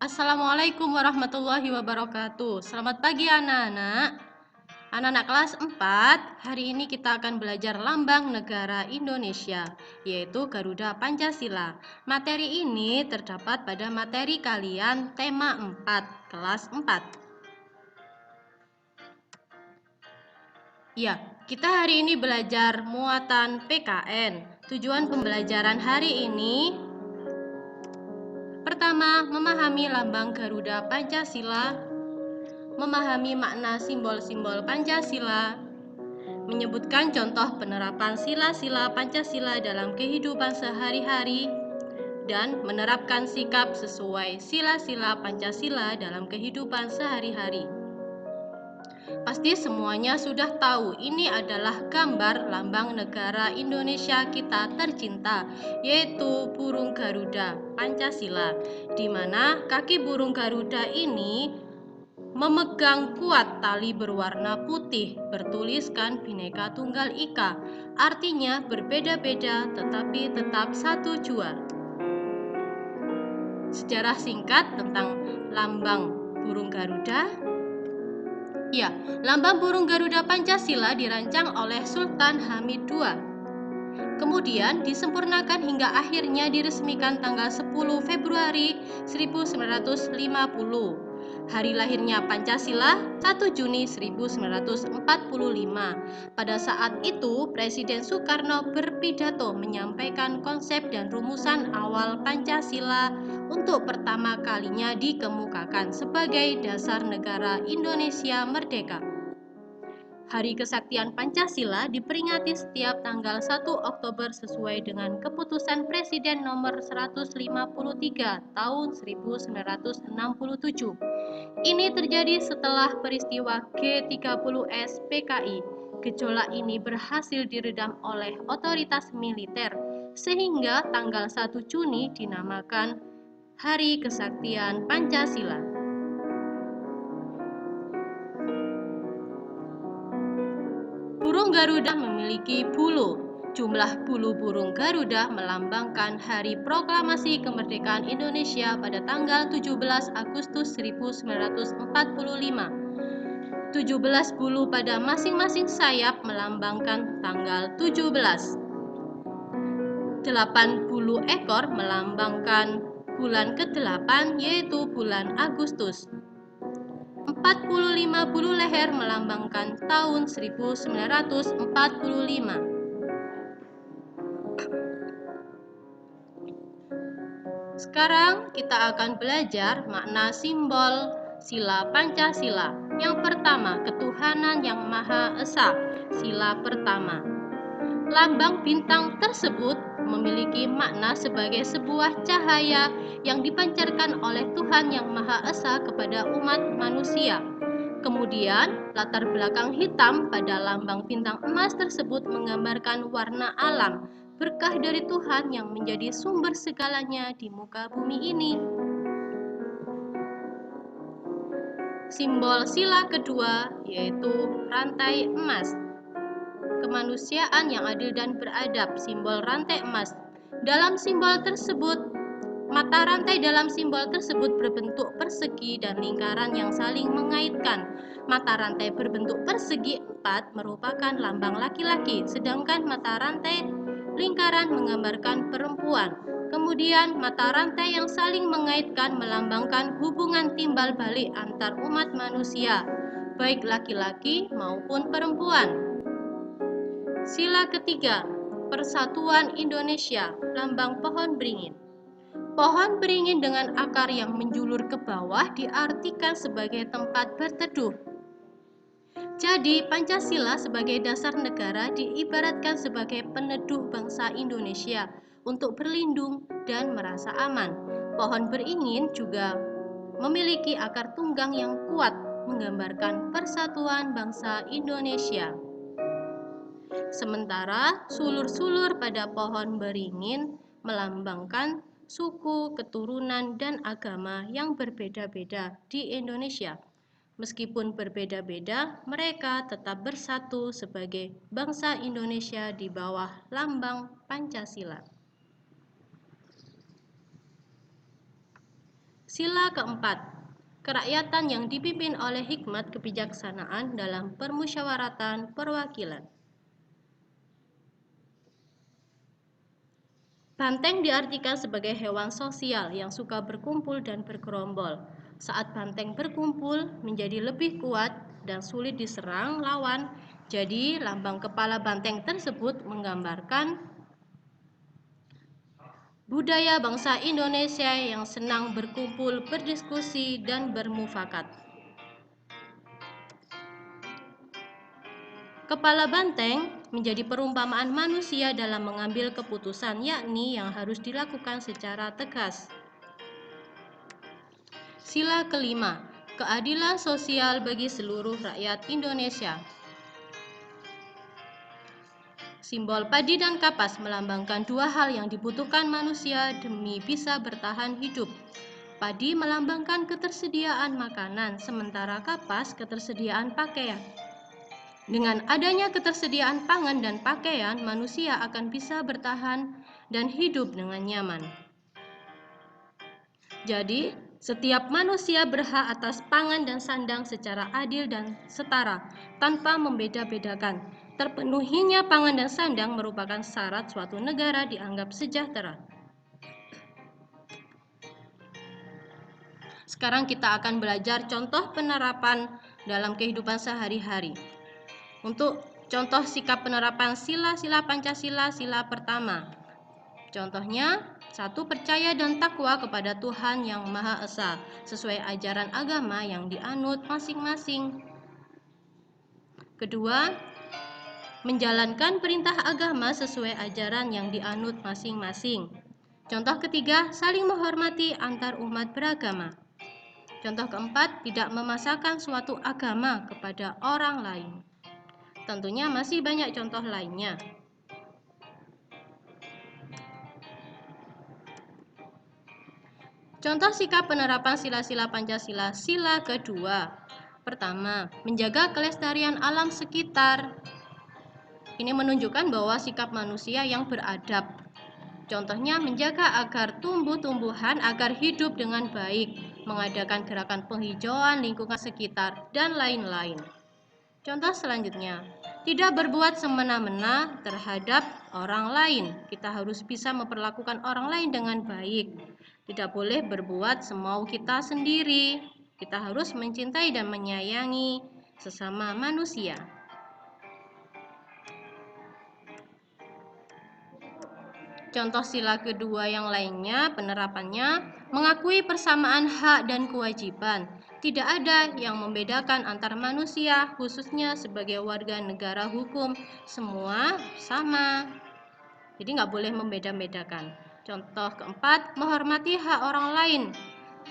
Assalamualaikum warahmatullahi wabarakatuh. Selamat pagi anak-anak. Anak-anak kelas 4, hari ini kita akan belajar lambang negara Indonesia, yaitu Garuda Pancasila. Materi ini terdapat pada materi kalian tema 4, kelas 4. Ya, kita hari ini belajar muatan PKN. Tujuan pembelajaran hari ini pertama, memahami lambang Garuda Pancasila, memahami makna simbol-simbol Pancasila, menyebutkan contoh penerapan sila-sila Pancasila dalam kehidupan sehari-hari, dan menerapkan sikap sesuai sila-sila Pancasila dalam kehidupan sehari-hari. Pasti semuanya sudah tahu ini adalah gambar lambang negara Indonesia kita tercinta, yaitu burung Garuda Pancasila, di mana kaki burung Garuda ini memegang kuat tali berwarna putih bertuliskan Bhinneka Tunggal Ika, artinya berbeda-beda tetapi tetap satu jua. Sejarah singkat tentang lambang burung Garuda. Ya, lambang burung Garuda Pancasila dirancang oleh Sultan Hamid II. Kemudian disempurnakan hingga akhirnya diresmikan tanggal 10 Februari 1950. Hari lahirnya Pancasila 1 Juni 1945. Pada saat itu Presiden Soekarno berpidato menyampaikan konsep dan rumusan awal Pancasila untuk pertama kalinya dikemukakan sebagai dasar negara Indonesia merdeka. Hari Kesaktian Pancasila diperingati setiap tanggal 1 Oktober sesuai dengan keputusan Presiden nomor 153 tahun 1967. Ini terjadi setelah peristiwa G30S PKI. Gejolak ini berhasil diredam oleh otoritas militer sehingga tanggal 1 Juni dinamakan Hari Kesaktian Pancasila. Burung Garuda memiliki bulu. Jumlah bulu burung Garuda melambangkan Hari Proklamasi Kemerdekaan Indonesia pada tanggal 17 Agustus 1945. 17 bulu pada masing-masing sayap melambangkan tanggal 17. 8 bulu ekor melambangkan bulan ke-8 yaitu bulan Agustus. 45 bulu leher melambangkan tahun 1945. Sekarang kita akan belajar makna simbol sila Pancasila. Yang pertama, ketuhanan yang Maha Esa. Sila pertama. Lambang bintang tersebut memiliki makna sebagai sebuah cahaya yang dipancarkan oleh Tuhan yang Maha Esa kepada umat manusia. Kemudian, latar belakang hitam pada lambang bintang emas tersebut menggambarkan warna alam, berkah dari Tuhan yang menjadi sumber segalanya di muka bumi ini. Simbol sila kedua yaitu rantai emas. Kemanusiaan yang adil dan beradab, simbol rantai emas. Dalam simbol tersebut, mata rantai dalam simbol tersebut berbentuk persegi dan lingkaran yang saling mengaitkan. Mata rantai berbentuk persegi 4 merupakan lambang laki-laki, sedangkan mata rantai lingkaran menggambarkan perempuan. Kemudian mata rantai yang saling mengaitkan melambangkan hubungan timbal balik antar umat manusia, baik laki-laki maupun perempuan. Sila ketiga, Persatuan Indonesia, lambang pohon beringin. Pohon beringin dengan akar yang menjulur ke bawah diartikan sebagai tempat berteduh. Jadi, Pancasila sebagai dasar negara diibaratkan sebagai peneduh bangsa Indonesia untuk berlindung dan merasa aman. Pohon beringin juga memiliki akar tunggang yang kuat, menggambarkan persatuan bangsa Indonesia. Sementara sulur-sulur pada pohon beringin melambangkan suku, keturunan, dan agama yang berbeda-beda di Indonesia. Meskipun berbeda-beda, mereka tetap bersatu sebagai bangsa Indonesia di bawah lambang Pancasila. Sila keempat, kerakyatan yang dipimpin oleh hikmat kebijaksanaan dalam permusyawaratan perwakilan. Banteng diartikan sebagai hewan sosial yang suka berkumpul dan bergerombol. Saat banteng berkumpul menjadi lebih kuat dan sulit diserang lawan, jadi lambang kepala banteng tersebut menggambarkan budaya bangsa Indonesia yang senang berkumpul, berdiskusi, dan bermufakat. Kepala banteng menjadi perumpamaan manusia dalam mengambil keputusan, yakni yang harus dilakukan secara tegas. Sila kelima, keadilan sosial bagi seluruh rakyat Indonesia. Simbol padi dan kapas melambangkan dua hal yang dibutuhkan manusia demi bisa bertahan hidup. Padi melambangkan ketersediaan makanan, sementara kapas ketersediaan pakaian. Dengan adanya ketersediaan pangan dan pakaian, manusia akan bisa bertahan dan hidup dengan nyaman. Jadi, setiap manusia berhak atas pangan dan sandang secara adil dan setara, tanpa membeda-bedakan. Terpenuhinya pangan dan sandang merupakan syarat suatu negara dianggap sejahtera. Sekarang kita akan belajar contoh penerapan dalam kehidupan sehari-hari. Untuk contoh sikap penerapan sila-sila Pancasila, sila pertama. Contohnya, 1. Percaya dan takwa kepada Tuhan Yang Maha Esa, sesuai ajaran agama yang dianut masing-masing. Kedua, menjalankan perintah agama sesuai ajaran yang dianut masing-masing. Contoh ketiga, saling menghormati antar umat beragama. Contoh keempat, tidak memaksakan suatu agama kepada orang lain. Tentunya masih banyak contoh lainnya. Contoh sikap penerapan sila-sila Pancasila, sila kedua. Pertama, menjaga kelestarian alam sekitar. Ini menunjukkan bahwa sikap manusia yang beradab. Contohnya menjaga agar tumbuh-tumbuhan agar hidup dengan baik, mengadakan gerakan penghijauan lingkungan sekitar, dan lain-lain. Contoh selanjutnya, tidak berbuat semena-mena terhadap orang lain. Kita harus bisa memperlakukan orang lain dengan baik. Tidak boleh berbuat semau kita sendiri. Kita harus mencintai dan menyayangi sesama manusia. Contoh sila kedua yang lainnya, penerapannya mengakui persamaan hak dan kewajiban. Tidak ada yang membedakan antar manusia, khususnya sebagai warga negara hukum. Semua sama. Jadi nggak boleh membeda-bedakan. Contoh keempat, menghormati hak orang lain.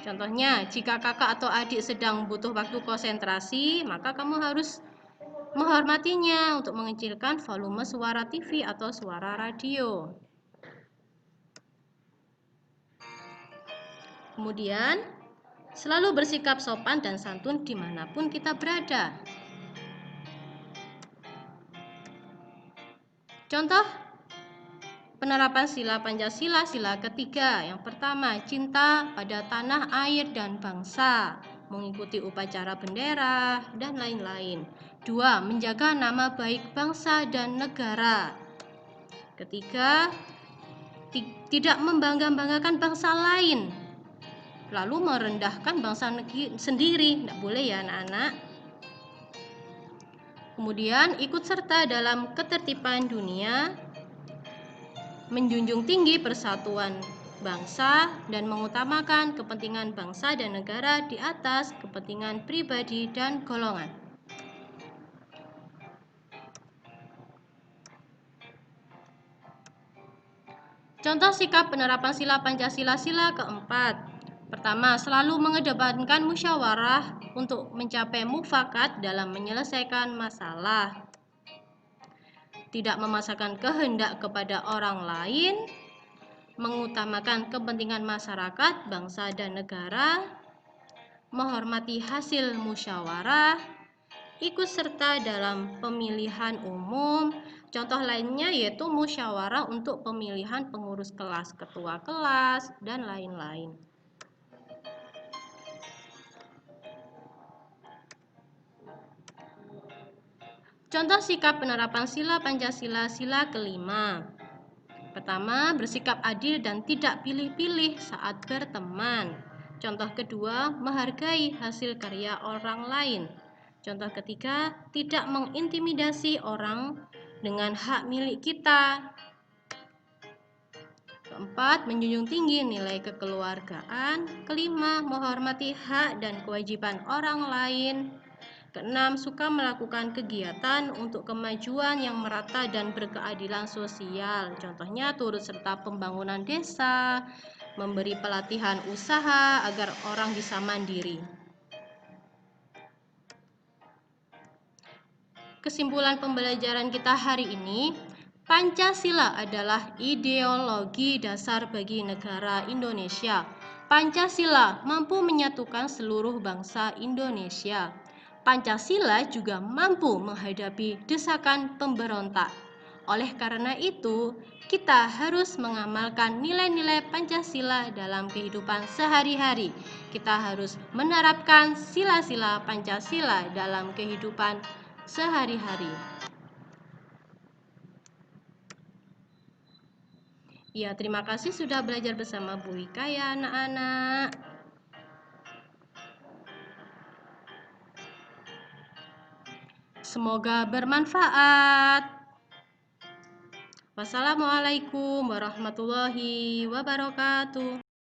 Contohnya, jika kakak atau adik sedang butuh waktu konsentrasi, maka kamu harus menghormatinya untuk mengecilkan volume suara TV atau suara radio. Kemudian, selalu bersikap sopan dan santun dimanapun kita berada. Contoh penerapan sila Pancasila, sila ketiga. Yang pertama, cinta pada tanah, air, dan bangsa, mengikuti upacara bendera, dan lain-lain. 2. Menjaga nama baik bangsa dan negara. Ketiga, tidak membangga-banggakan bangsa lain, lalu merendahkan bangsa sendiri. Tidak boleh ya anak-anak. Kemudian ikut serta dalam ketertiban dunia, menjunjung tinggi persatuan bangsa dan mengutamakan kepentingan bangsa dan negara di atas kepentingan pribadi dan golongan. Contoh sikap penerapan sila Pancasila, sila keempat. Pertama, selalu mengedepankan musyawarah untuk mencapai mufakat dalam menyelesaikan masalah. Tidak memaksakan kehendak kepada orang lain, mengutamakan kepentingan masyarakat, bangsa, dan negara, menghormati hasil musyawarah, ikut serta dalam pemilihan umum. Contoh lainnya yaitu musyawarah untuk pemilihan pengurus kelas, ketua kelas, dan lain-lain. Contoh sikap penerapan sila Pancasila sila kelima. Pertama, bersikap adil dan tidak pilih-pilih saat berteman. Contoh kedua, menghargai hasil karya orang lain. Contoh ketiga, tidak mengintimidasi orang dengan hak milik kita. Keempat, menjunjung tinggi nilai kekeluargaan. Kelima, menghormati hak dan kewajiban orang lain. Keenam, suka melakukan kegiatan untuk kemajuan yang merata dan berkeadilan sosial. Contohnya turut serta pembangunan desa, memberi pelatihan usaha agar orang bisa mandiri. Kesimpulan pembelajaran kita hari ini, Pancasila adalah ideologi dasar bagi negara Indonesia. Pancasila mampu menyatukan seluruh bangsa Indonesia. Pancasila juga mampu menghadapi desakan pemberontak. Oleh karena itu, kita harus mengamalkan nilai-nilai Pancasila dalam kehidupan sehari-hari. Kita harus menerapkan sila-sila Pancasila dalam kehidupan sehari-hari. Ya, terima kasih sudah belajar bersama Bu Wika ya anak-anak. Semoga bermanfaat. Wassalamualaikum warahmatullahi wabarakatuh.